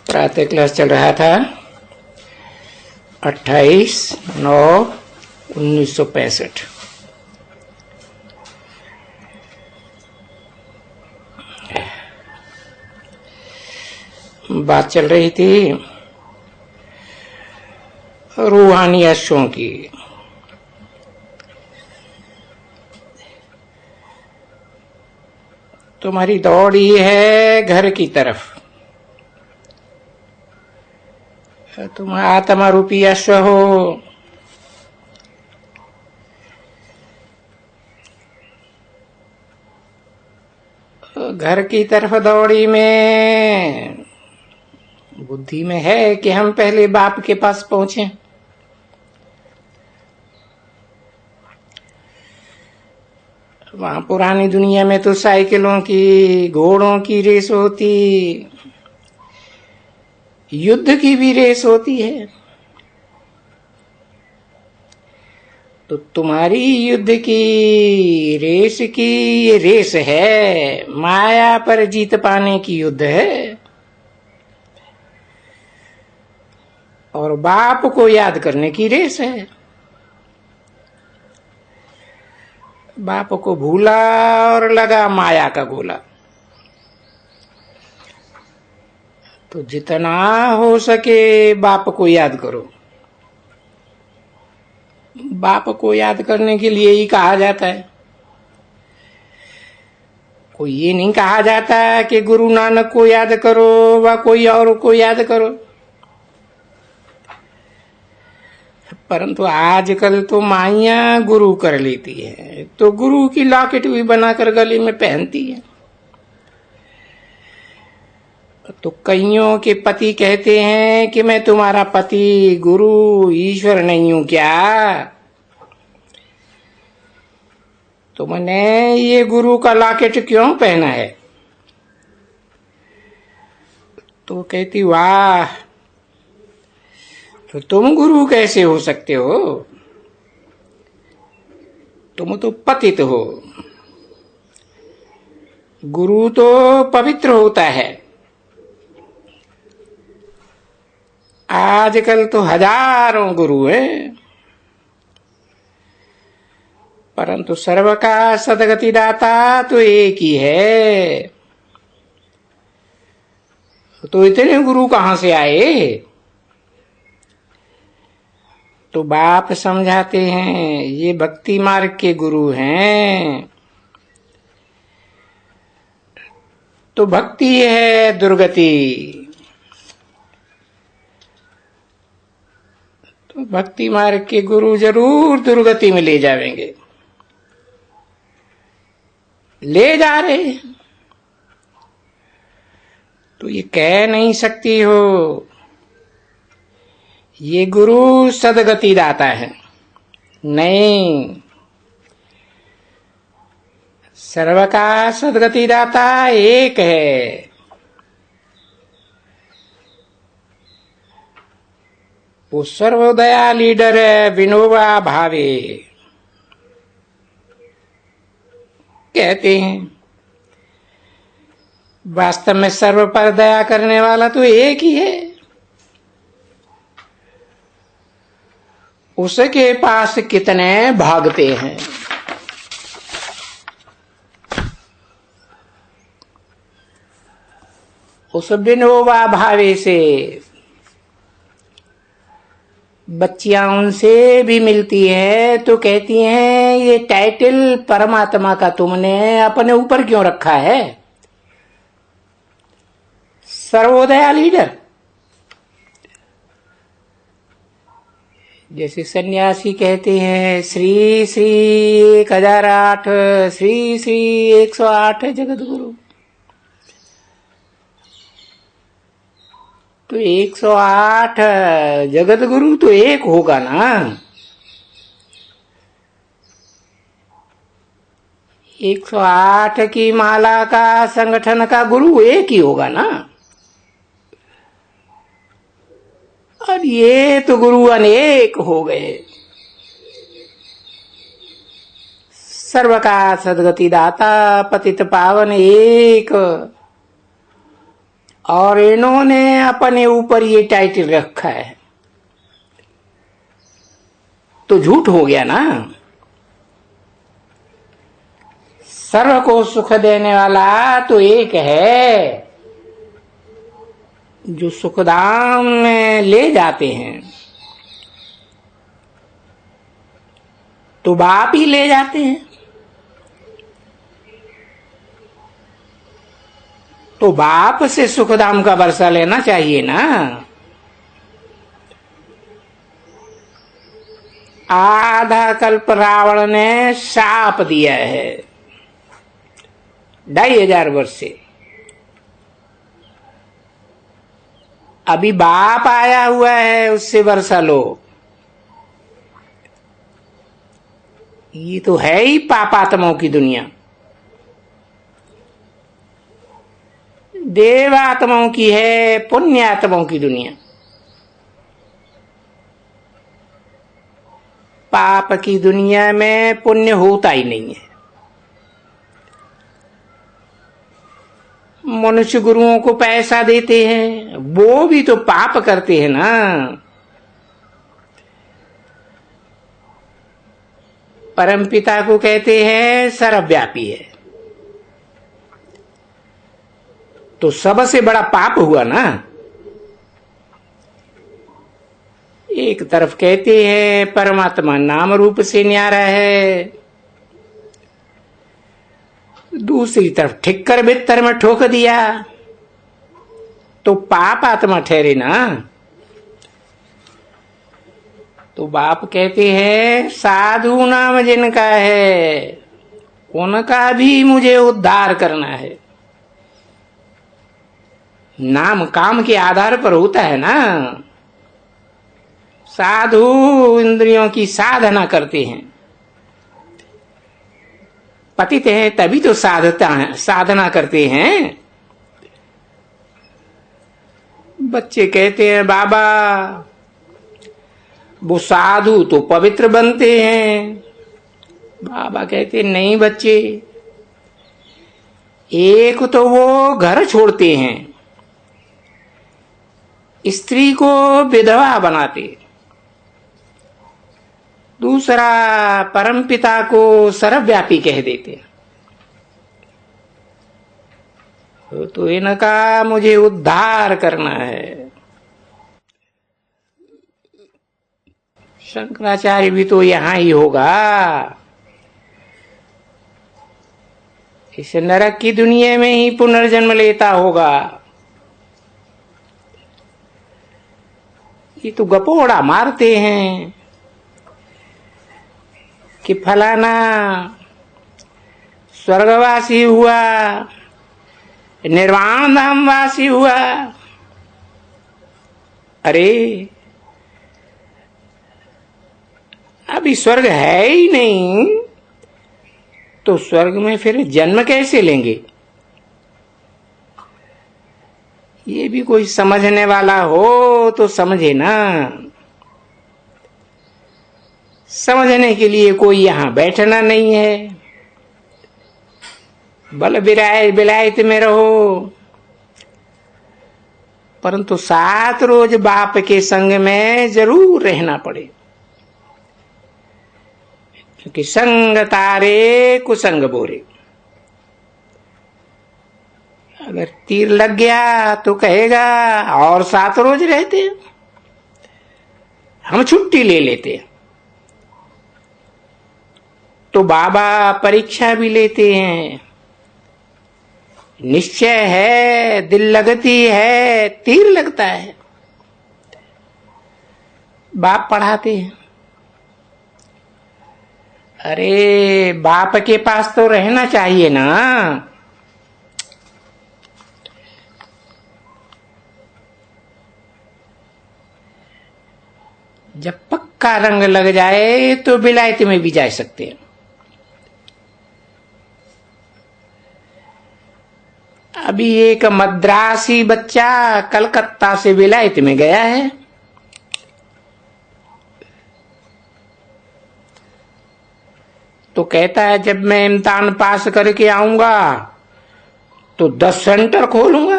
प्रातः क्लास चल रहा था 28/9/1965। बात चल रही थी रूहानी अश्वों की। तुम्हारी दौड़ ही है घर की तरफ। तुम आत्मा रूपी अश्व हो। घर की तरफ दौड़ी में बुद्धि में है कि हम पहले बाप के पास पहुंचे। वहां पुरानी दुनिया में तो साइकिलों की, घोड़ों की रेस होती, युद्ध की भी रेस होती है। तो तुम्हारी युद्ध की रेस की ये रेस है, माया पर जीत पाने की युद्ध है। और बाप को याद करने की रेस है। बाप को भूला और लगा माया का गोला। तो जितना हो सके बाप को याद करो। बाप को याद करने के लिए ही कहा जाता है। कोई ये नहीं कहा जाता कि गुरु नानक को याद करो व कोई और को याद करो। परंतु आजकल तो माइयां गुरु कर लेती है, तो गुरु की लॉकेट भी बनाकर गले में पहनती है। तो कईयों के पति कहते हैं कि मैं तुम्हारा पति गुरु ईश्वर नहीं हूं क्या? तुमने ये गुरु का लॉकेट क्यों पहना है? तो कहती वाह, तो तुम गुरु कैसे हो सकते हो? तुम तो पतित हो। गुरु तो पवित्र होता है। आजकल तो हजारों गुरु हैं, परंतु सर्व का सदगति दाता तो एक ही है। तो इतने गुरु कहां से आए? तो बाप समझाते हैं ये भक्ति मार्ग के गुरु हैं। तो भक्ति है दुर्गति। तो भक्ति मार्ग के गुरु जरूर दुर्गति में ले जाएंगे, ले जा रहे। तो ये कह नहीं सकती हो ये गुरु सदगति दाता है। नहीं, सर्व का सदगति दाता एक है। वो सर्वोदया लीडर है, विनोबा भावे कहते हैं। वास्तव में सर्व पर दया करने वाला तो एक ही है। उसके पास कितने भागते हैं। उस विनोबा भावे से बच्चियां उनसे भी मिलती है तो कहती हैं ये टाइटल परमात्मा का तुमने अपने ऊपर क्यों रखा है? सर्वोदया लीडर। जैसे सन्यासी कहते हैं श्री श्री 1008, श्री श्री 108 जगत गुरु। तो 108 जगत गुरु तो एक होगा ना। 108 की माला का संगठन का गुरु एक ही होगा ना। और ये तो गुरु अनेक हो गए। सर्व का सदगति दाता पतित पावन एक। और इन्होंने अपने ऊपर ये टाइटल रखा है, तो झूठ हो गया ना। सर्व को सुख देने वाला तो एक है, जो सुखधाम में ले जाते हैं तो बाप ही ले जाते हैं। तो बाप से सुखधाम का वर्षा लेना चाहिए ना। आधा कल्प रावण ने शाप दिया है, 2500 वर्ष से। अभी बाप आया हुआ है, उससे वर्षा लो। ये तो है ही पापात्माओं की दुनिया। देवात्माओं की है पुण्यात्माओं की दुनिया। पाप की दुनिया में पुण्य होता ही नहीं है। मनुष्य गुरुओं को पैसा देते हैं, वो भी तो पाप करते हैं ना। परमपिता को कहते हैं सर्वव्यापी है, तो सबसे बड़ा पाप हुआ ना। एक तरफ कहते हैं परमात्मा नाम रूप से न्यारा है, दूसरी तरफ ठिक्कर बित्तर में ठोक दिया, तो पाप आत्मा ठहरे ना। तो बाप कहते हैं साधु नाम जिनका है, उनका भी मुझे उद्धार करना है। नाम काम के आधार पर होता है ना। साधु इंद्रियों की साधना करते हैं, पतित है तभी तो साधना करते हैं। बच्चे कहते हैं बाबा वो साधु तो पवित्र बनते हैं। बाबा कहते नहीं बच्चे, एक तो वो घर छोड़ते हैं, स्त्री को विधवा बनाते, दूसरा परमपिता को सर्वव्यापी कह देते। तो इनका मुझे उद्धार करना है। शंकराचार्य भी तो यहां ही होगा। इस नरक की दुनिया में ही पुनर्जन्म लेता होगा। ये तो गपोड़ा मारते हैं कि फलाना स्वर्गवासी हुआ, निर्वाण धामवासी हुआ। अरे अभी स्वर्ग है ही नहीं, तो स्वर्ग में फिर जन्म कैसे लेंगे? ये भी कोई समझने वाला हो तो समझे ना। समझने के लिए कोई यहां बैठना नहीं है। बल विलायत में रहो, परंतु 7 रोज बाप के संग में जरूर रहना पड़े, क्योंकि संग तारे कुसंग बोरे। अगर तीर लग गया तो कहेगा और 7 रोज रहते हैं, हम छुट्टी ले लेते हैं। तो बाबा परीक्षा भी लेते हैं। निश्चय है, दिल लगती है, तीर लगता है। बाप पढ़ाते हैं। अरे बाप के पास तो रहना चाहिए ना। जब पक्का रंग लग जाए तो विलायत में भी जा सकते हैं। अभी एक मद्रासी बच्चा कलकत्ता से विलायत में गया है। तो कहता है जब मैं इम्तिहान पास करके आऊंगा तो 10 सेंटर खोलूंगा।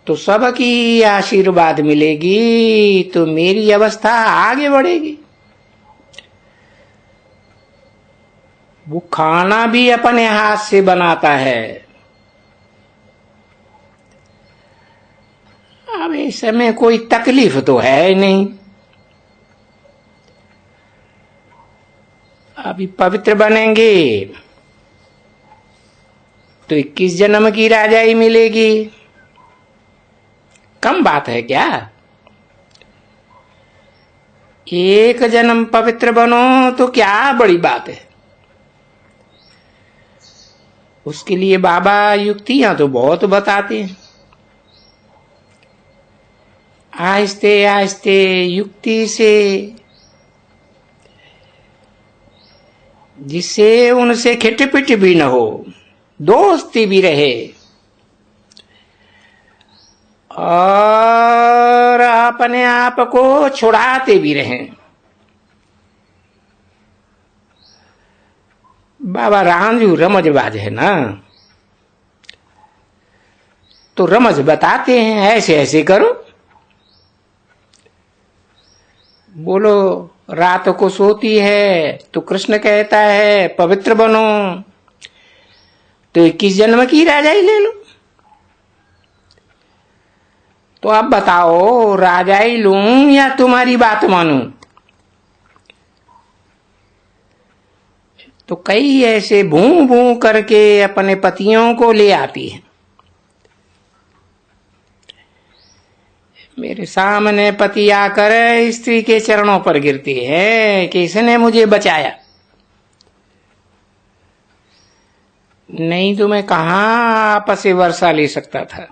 तो सबकी आशीर्वाद मिलेगी, तो मेरी अवस्था आगे बढ़ेगी। वो खाना भी अपने हाथ से बनाता है। अब इस समय कोई तकलीफ तो है ही नहीं। अभी पवित्र बनेंगे तो 21 जन्म की राजाई मिलेगी। कम बात है क्या? एक जन्म पवित्र बनो तो क्या बड़ी बात है। उसके लिए बाबा युक्तियां तो बहुत बताते हैं। आहिस्ते आहिस्ते युक्ति से, जिससे उनसे खिटपिट भी न हो, दोस्ती भी रहे और अपने आप को छुड़ाते भी रहें। बाबा रामजू रमजबाज है ना, तो रमज बताते हैं, ऐसे ऐसे करो। बोलो रात को सोती है तो कृष्ण कहता है पवित्र बनो, तो 21 जन्म की राजाई ले लो। तो अब बताओ, राजाई लूं या तुम्हारी बात मानूं? तो कई ऐसे भूं भूं करके अपने पतियों को ले आती है। मेरे सामने पति आकर स्त्री के चरणों पर गिरती है कि इसने मुझे बचाया, नहीं तो मैं कहां आपस से वर्षा ले सकता था।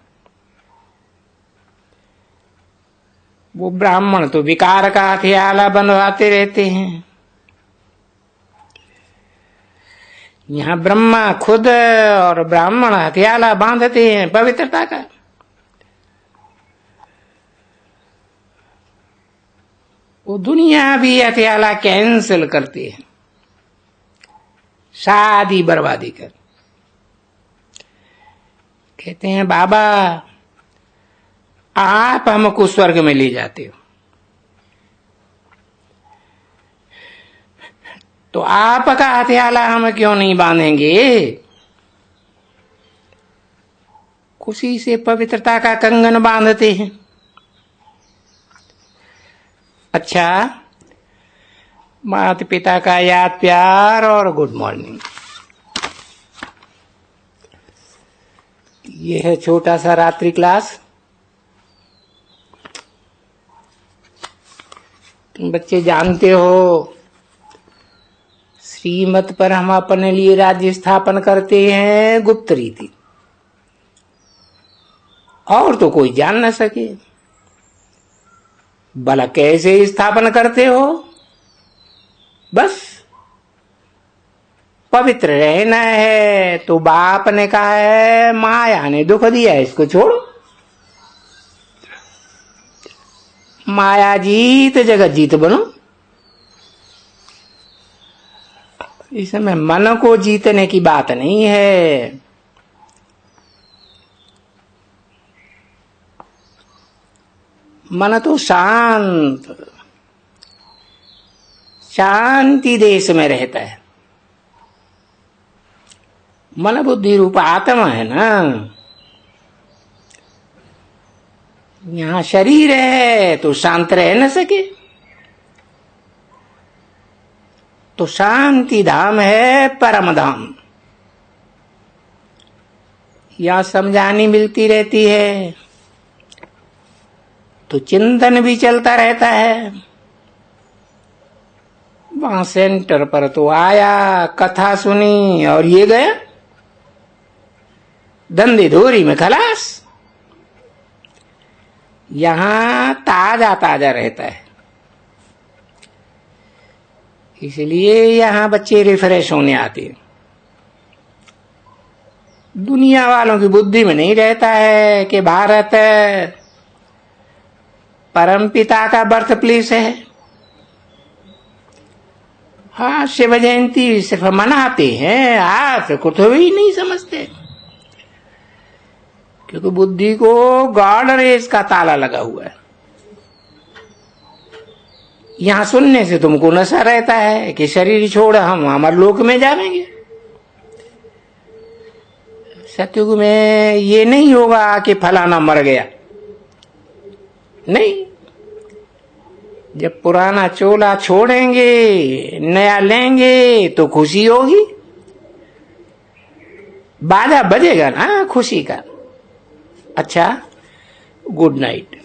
वो ब्राह्मण तो विकार का हथियाला बनवाते रहते हैं। यहाँ ब्रह्मा खुद और ब्राह्मण हथियाला बांधते हैं पवित्रता का। वो दुनिया भी हथियाला कैंसिल करती है, शादी बर्बादी कर। कहते हैं बाबा आप हमको स्वर्ग में ले जाते हो, तो आपका हथियाला हम क्यों नहीं बांधेंगे? खुशी से पवित्रता का कंगन बांधते हैं। अच्छा, माता पिता का याद प्यार और गुड मॉर्निंग। ये है छोटा सा रात्रि क्लास। तुम बच्चे जानते हो, श्रीमत पर हम अपने लिए राज्य स्थापन करते हैं गुप्त रीति, और तो कोई जान न सके। भला कैसे स्थापन करते हो? बस पवित्र रहना है तो बाप ने कहा है माया ने दुख दिया, इसको छोड़ो। माया जीत जगत जीत बनो। इसमें मन को जीतने की बात नहीं है। मन तो शांति देश में रहता है। मन बुद्धि रूप आत्मा है ना। यहां शरीर है तो शांत रह न सके, तो शांति धाम है परम धाम। यहां समझानी मिलती रहती है तो चिंतन भी चलता रहता है। वहां सेंटर पर तो आया, कथा सुनी और ये गया धंधे धोरी में खलास। यहां ताजा ताजा रहता है, इसलिए यहां बच्चे रिफ्रेश होने आते हैं। दुनिया वालों की बुद्धि में नहीं रहता है कि भारत परमपिता का बर्थ प्लेस है। हाँ, शिव जयंती सिर्फ मनाते हैं, आप कुछ भी नहीं समझते। क्योंकि बुद्धि को गॉड रेस का ताला लगा हुआ है। यहां सुनने से तुमको नशा रहता है कि शरीर छोड़ हम अमर लोक में जाएंगे। सतयुग में ये नहीं होगा कि फलाना मर गया, नहीं। जब पुराना चोला छोड़ेंगे नया लेंगे तो खुशी होगी, बाजा बजेगा ना खुशी का। अच्छा, गुड नाइट।